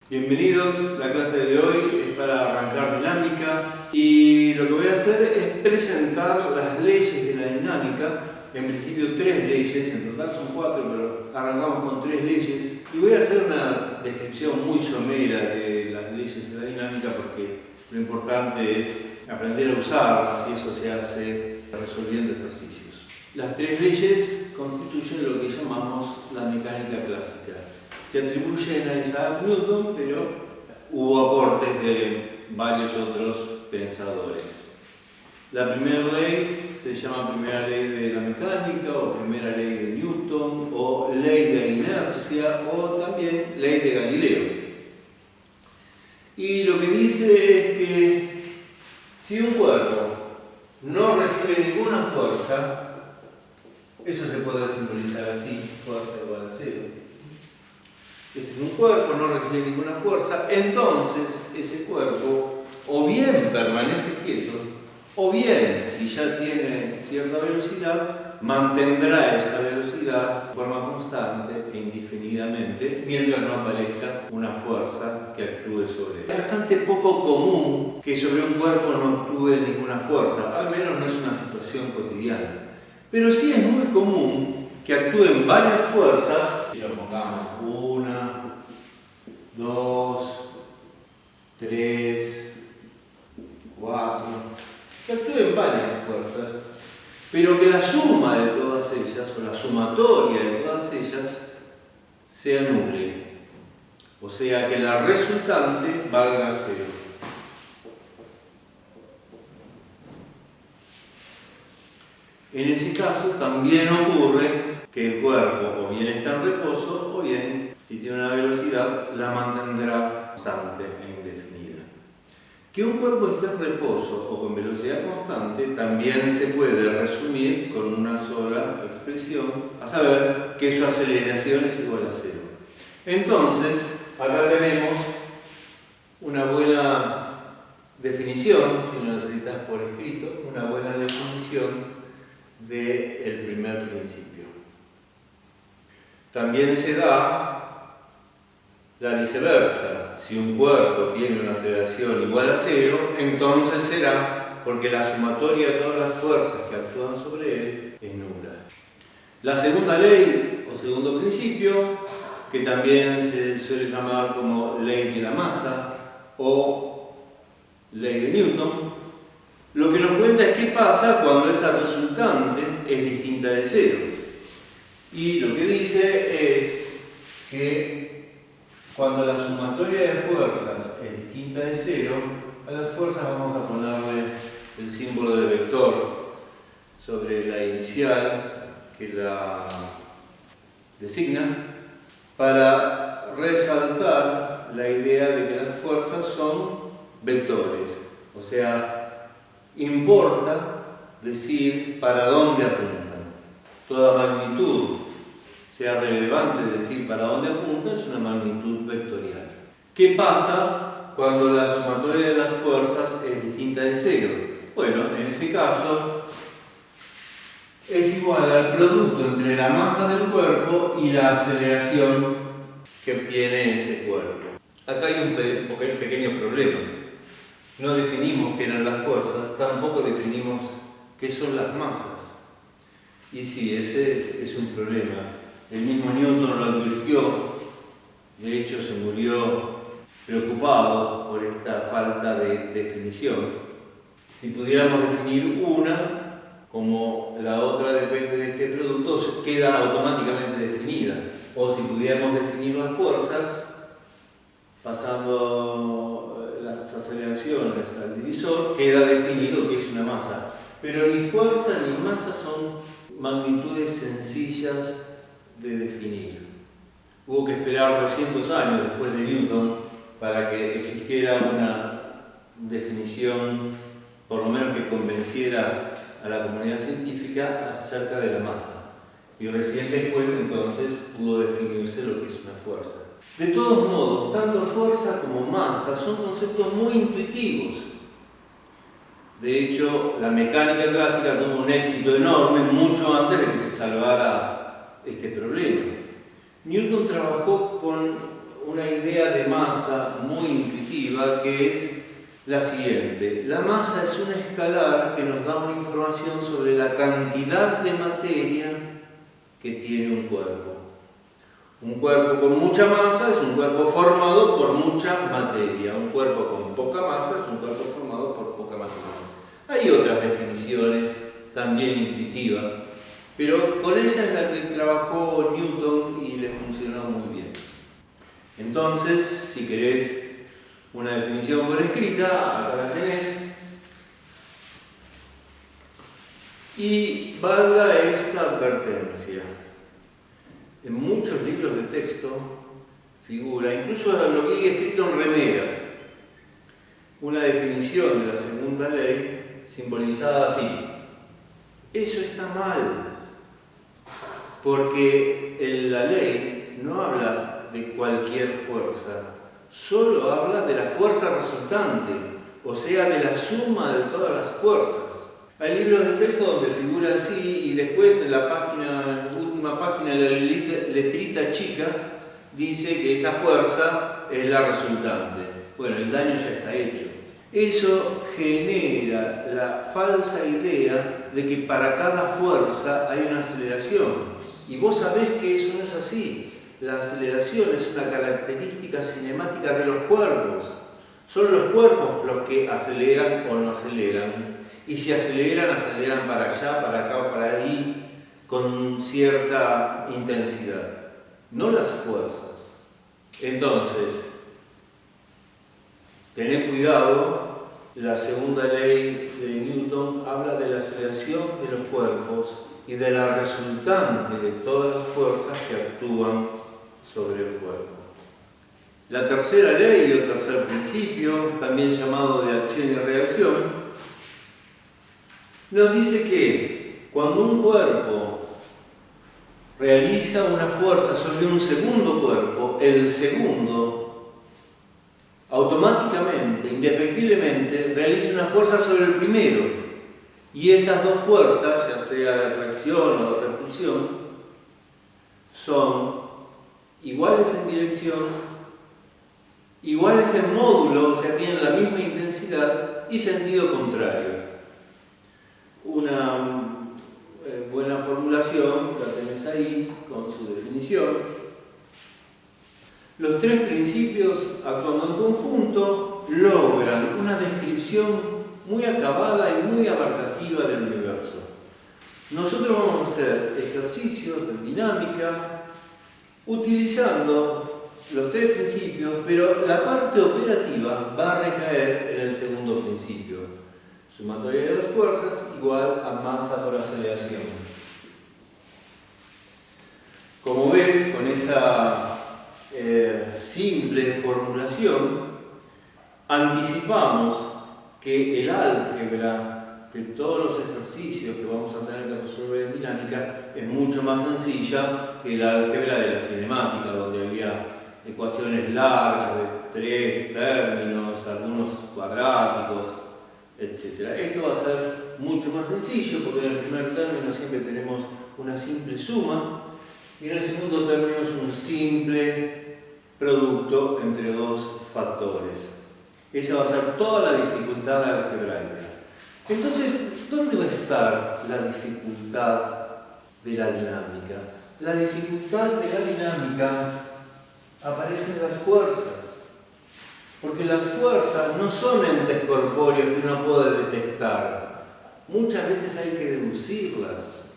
Bienvenidos, la clase de hoy es para arrancar dinámica y lo que voy a hacer es presentar las leyes de la dinámica, en principio 3 leyes, en total son 4, pero arrancamos con 3 leyes y voy a hacer una descripción muy somera de las leyes de la dinámica porque lo importante es aprender a usarlas y eso se hace resolviendo ejercicios. Las 3 leyes constituyen lo que llamamos la mecánica clásica. Se atribuyen a Isaac Newton, pero hubo aportes de varios otros pensadores. La primera ley se llama primera ley de la mecánica, o primera ley de Newton, o ley de inercia, o también ley de Galileo. Y lo que dice es que si un cuerpo no recibe ninguna fuerza, eso se puede simbolizar así, fuerza igual a 0. Si un cuerpo no recibe ninguna fuerza, entonces ese cuerpo o bien permanece quieto, o bien, si ya tiene cierta velocidad, mantendrá esa velocidad de forma constante e indefinidamente, mientras no aparezca una fuerza que actúe sobre él. Es bastante poco común que sobre un cuerpo no actúe ninguna fuerza, al menos no es una situación cotidiana. Pero sí es muy común que actúen varias fuerzas, si lo pongamos 1, 2, 3, 4, que actúen varias fuerzas, pero que la suma de todas ellas, o la sumatoria de todas ellas, se anule. O sea que la resultante valga 0. En ese caso también ocurre que el cuerpo o bien está en reposo o bien, si tiene una velocidad, la mantendrá constante e indefinida. Que un cuerpo esté en reposo o con velocidad constante también se puede resumir con una sola expresión, a saber que su aceleración es igual a 0. Entonces, acá tenemos una buena definición, si lo necesitas por escrito, una buena definición del primer principio. También se da la viceversa. Si un cuerpo tiene una aceleración igual a 0, entonces será porque la sumatoria de todas las fuerzas que actúan sobre él es nula. La segunda ley o segundo principio, que también se suele llamar como ley de la masa o ley de Newton, lo que nos cuenta es qué pasa cuando esa resultante es distinta de 0. Y lo que dice es que cuando la sumatoria de fuerzas es distinta de 0, a las fuerzas vamos a ponerle el símbolo de vector sobre la inicial que la designa para resaltar la idea de que las fuerzas son vectores. O sea, importa decir para dónde apuntan. Toda magnitud, sea relevante decir para dónde apunta, es una magnitud vectorial. ¿Qué pasa cuando la sumatoria de las fuerzas es distinta de 0? Bueno, en ese caso es igual al producto entre la masa del cuerpo y la aceleración que obtiene ese cuerpo. Acá hay un pequeño problema. No definimos qué eran las fuerzas, tampoco definimos qué son las masas. Y sí, ese es un problema. El mismo Newton lo advirtió, de hecho se murió preocupado por esta falta de definición. Si pudiéramos definir una, como la otra depende de este producto, queda automáticamente definida. O si pudiéramos definir las fuerzas, pasando las aceleraciones al divisor, queda definido que es una masa. Pero ni fuerza ni masa son magnitudes sencillas de definir. Hubo que esperar 200 años después de Newton para que existiera una definición, por lo menos que convenciera a la comunidad científica acerca de la masa. Y recién después entonces pudo definirse lo que es una fuerza. De todos modos, tanto fuerza como masa son conceptos muy intuitivos. De hecho, la mecánica clásica tuvo un éxito enorme mucho antes de que se salvara este problema. Newton trabajó con una idea de masa muy intuitiva, que es la siguiente. La masa es una escalar que nos da una información sobre la cantidad de materia que tiene un cuerpo. Un cuerpo con mucha masa es un cuerpo formado por mucha materia. Un cuerpo con poca masa es un cuerpo formado por poca materia. Hay otras definiciones también intuitivas, pero con esa es la que trabajó Newton y le funcionó muy bien. Entonces, si querés una definición por escrita, acá la tenés. Y valga esta advertencia. En muchos libros de texto figura, incluso lo vi escrito en remeras, una definición de la segunda ley simbolizada así. Eso está mal, porque la ley no habla de cualquier fuerza, solo habla de la fuerza resultante, o sea, de la suma de todas las fuerzas. Hay libros de texto donde figura así y después en la última página, la letrita chica, dice que esa fuerza es la resultante. Bueno, el daño ya está hecho. Eso genera la falsa idea de que para cada fuerza hay una aceleración. Y vos sabés que eso no es así. La aceleración es una característica cinemática de los cuerpos. Son los cuerpos los que aceleran o no aceleran. Y si aceleran, aceleran para allá, para acá o para ahí, con cierta intensidad. No las fuerzas. Entonces, tened cuidado, la segunda ley de Newton habla de la aceleración de los cuerpos y de la resultante de todas las fuerzas que actúan sobre el cuerpo. La tercera ley o tercer principio, también llamado de acción y reacción, nos dice que cuando un cuerpo realiza una fuerza sobre un segundo cuerpo, el segundo automáticamente, indefectiblemente, realiza una fuerza sobre el primero. Y esas dos fuerzas, ya sea de atracción o de repulsión, son iguales en dirección, iguales en módulo, o sea, tienen la misma intensidad y sentido contrario. Una buena formulación, la tenés ahí con su definición. Los tres principios, actuando en conjunto, logran una descripción muy acabada y muy abarcativa del universo. Nosotros vamos a hacer ejercicios de dinámica utilizando los tres principios, pero la parte operativa va a recaer en el segundo principio. Sumatoria de las fuerzas igual a masa por aceleración. Como ves, con esa simple formulación, anticipamos que el álgebra de todos los ejercicios que vamos a tener que resolver en dinámica es mucho más sencilla que el álgebra de la cinemática, donde había ecuaciones largas de 3 términos, algunos cuadráticos, etc. Esto va a ser mucho más sencillo porque en el primer término siempre tenemos una simple suma y en el segundo término es un simple producto entre dos factores. Esa va a ser toda la dificultad algebraica. Entonces, ¿dónde va a estar la dificultad de la dinámica? La dificultad de la dinámica aparece en las fuerzas. Porque las fuerzas no son entes corpóreos que uno puede detectar. Muchas veces hay que deducirlas,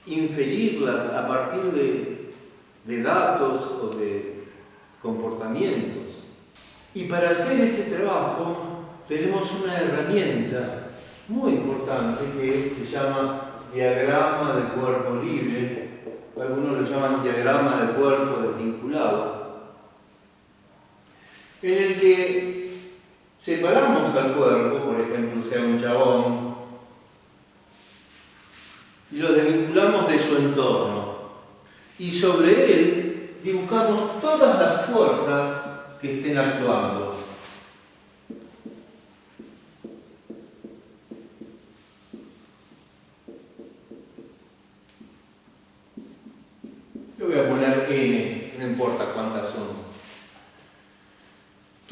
inferirlas a partir de datos o de comportamientos. Y para hacer ese trabajo tenemos una herramienta muy importante que se llama diagrama de cuerpo libre, algunos lo llaman diagrama de cuerpo desvinculado, en el que separamos al cuerpo, por ejemplo, sea un chabón, y lo desvinculamos de su entorno. Y sobre él dibujamos todas las fuerzas que estén actuando. Yo voy a poner N, no importa cuántas son.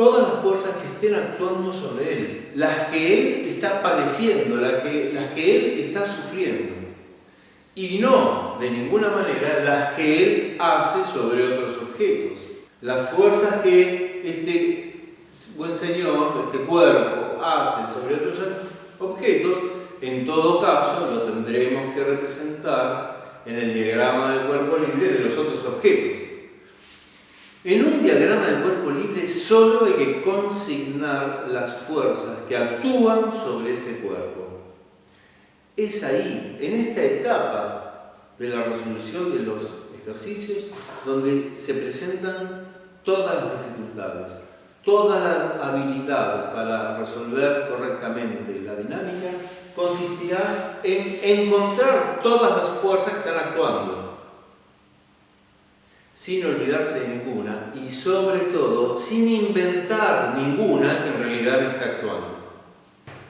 todas las fuerzas que estén actuando sobre él, las que él está padeciendo, las que él está sufriendo, y no, de ninguna manera, las que él hace sobre otros objetos. Las fuerzas que este buen Señor, este cuerpo, hace sobre otros objetos, en todo caso lo tendremos que representar en el diagrama del cuerpo libre de los otros objetos. En un diagrama de cuerpo libre solo hay que consignar las fuerzas que actúan sobre ese cuerpo. Es ahí, en esta etapa de la resolución de los ejercicios, donde se presentan todas las dificultades, toda la habilidad para resolver correctamente la dinámica consistirá en encontrar todas las fuerzas que están actuando, sin olvidarse de ninguna y sobre todo sin inventar ninguna que en realidad no está actuando.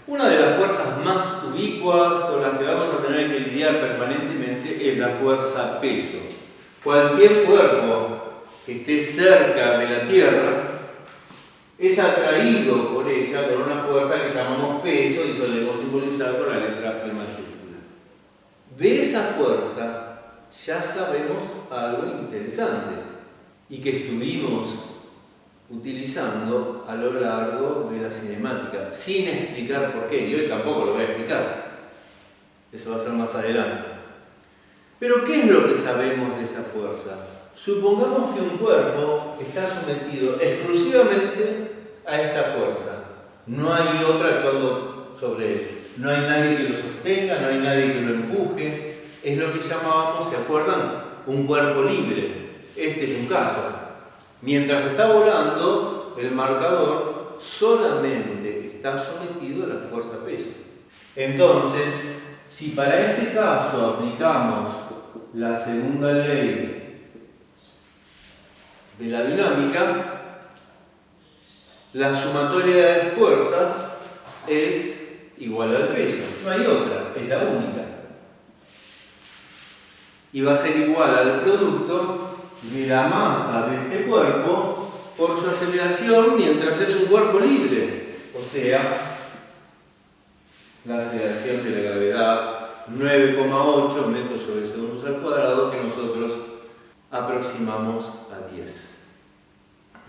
Una de las fuerzas más ubicuas con las que vamos a tener que lidiar permanentemente es la fuerza peso. Cualquier cuerpo que esté cerca de la Tierra es atraído por ella con una fuerza que llamamos peso y solemos simbolizar con la letra P mayúscula. De esa fuerza ya sabemos algo interesante y que estuvimos utilizando a lo largo de la cinemática, sin explicar por qué. Y hoy tampoco lo voy a explicar. Eso va a ser más adelante. Pero ¿qué es lo que sabemos de esa fuerza? Supongamos que un cuerpo está sometido exclusivamente a esta fuerza. No hay otra actuando sobre él. No hay nadie que lo sostenga, no hay nadie que lo empuje. Es lo que llamábamos, ¿se acuerdan? Un cuerpo libre. Este es un caso. Mientras está volando, el marcador solamente está sometido a la fuerza peso. Entonces, si para este caso aplicamos la segunda ley de la dinámica, la sumatoria de fuerzas es igual al peso. No hay otra, es la única. Y va a ser igual al producto de la masa de este cuerpo por su aceleración mientras es un cuerpo libre. O sea, la aceleración de la gravedad 9,8 metros sobre segundos al cuadrado que nosotros aproximamos a 10.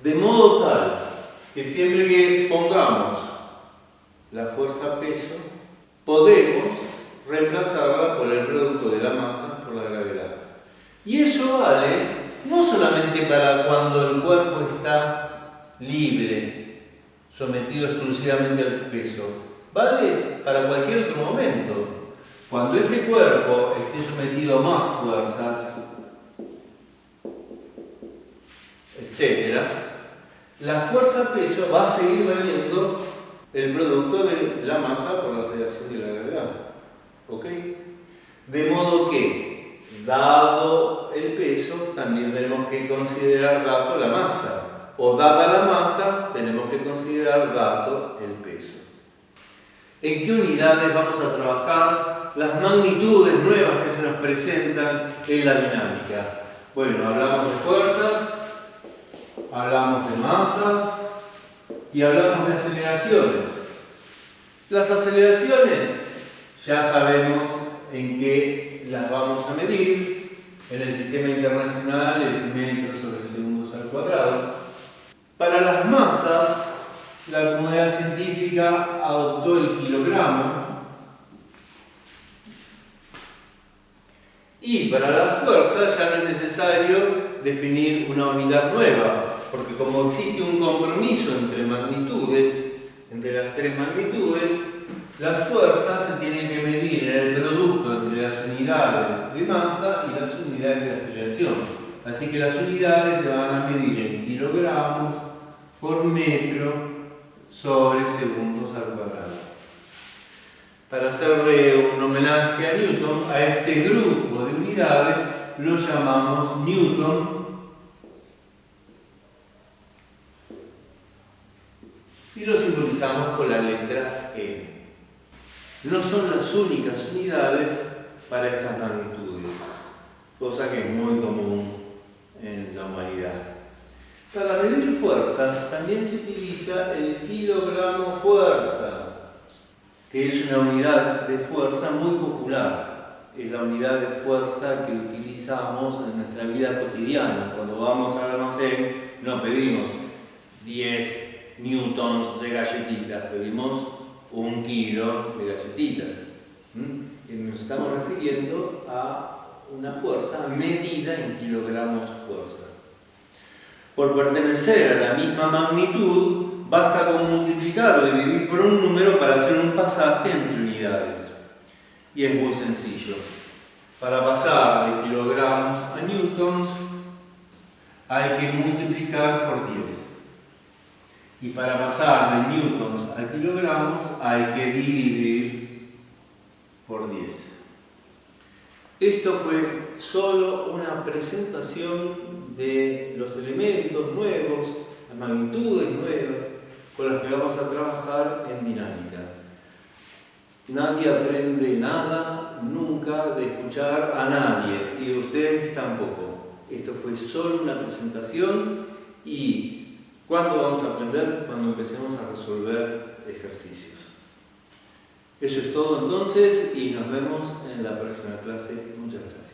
De modo tal que siempre que pongamos la fuerza peso, podemos reemplazarla por el producto de la masa por la gravedad. Y eso vale no solamente para cuando el cuerpo está libre, sometido exclusivamente al peso, vale para cualquier otro momento. Cuando este cuerpo esté sometido a más fuerzas, etc., la fuerza peso va a seguir valiendo el producto de la masa por la aceleración de la gravedad. ¿Ok? De modo que, dado el peso, también tenemos que considerar dato la masa. O dada la masa, tenemos que considerar dato el peso. ¿En qué unidades vamos a trabajar las magnitudes nuevas que se nos presentan en la dinámica? Bueno, hablamos de fuerzas, hablamos de masas y hablamos de aceleraciones. Las aceleraciones ya sabemos en qué las vamos a medir. En el sistema internacional es metros sobre segundos al cuadrado. Para las masas, la comunidad científica adoptó el kilogramo. Y para las fuerzas ya no es necesario definir una unidad nueva, porque como existe un compromiso entre magnitudes, entre las tres magnitudes, las fuerzas se tienen que medir en el producto entre las unidades de masa y las unidades de aceleración. Así que las unidades se van a medir en kilogramos por metro sobre segundos al cuadrado. Para hacerle un homenaje a Newton, a este grupo de unidades lo llamamos Newton y lo simbolizamos con la letra N. No son las únicas unidades para estas magnitudes, cosa que es muy común en la humanidad. Para medir fuerzas también se utiliza el kilogramo fuerza, que es una unidad de fuerza muy popular. Es la unidad de fuerza que utilizamos en nuestra vida cotidiana. Cuando vamos al almacén no pedimos 10 newtons de galletitas, pedimos 1 kilo de galletitas. Y nos estamos refiriendo a una fuerza medida en kilogramos fuerza. Por pertenecer a la misma magnitud, basta con multiplicar o dividir por un número para hacer un pasaje entre unidades. Y es muy sencillo. Para pasar de kilogramos a newtons hay que multiplicar por 10. Y para pasar de newtons a kilogramos hay que dividir por 10. Esto fue solo una presentación de los elementos nuevos, las magnitudes nuevas con las que vamos a trabajar en dinámica. Nadie aprende nada nunca de escuchar a nadie, y ustedes tampoco. Esto fue solo una presentación. ¿Y cuándo vamos a aprender? Cuando empecemos a resolver ejercicios. Eso es todo entonces, y nos vemos en la próxima clase. Muchas gracias.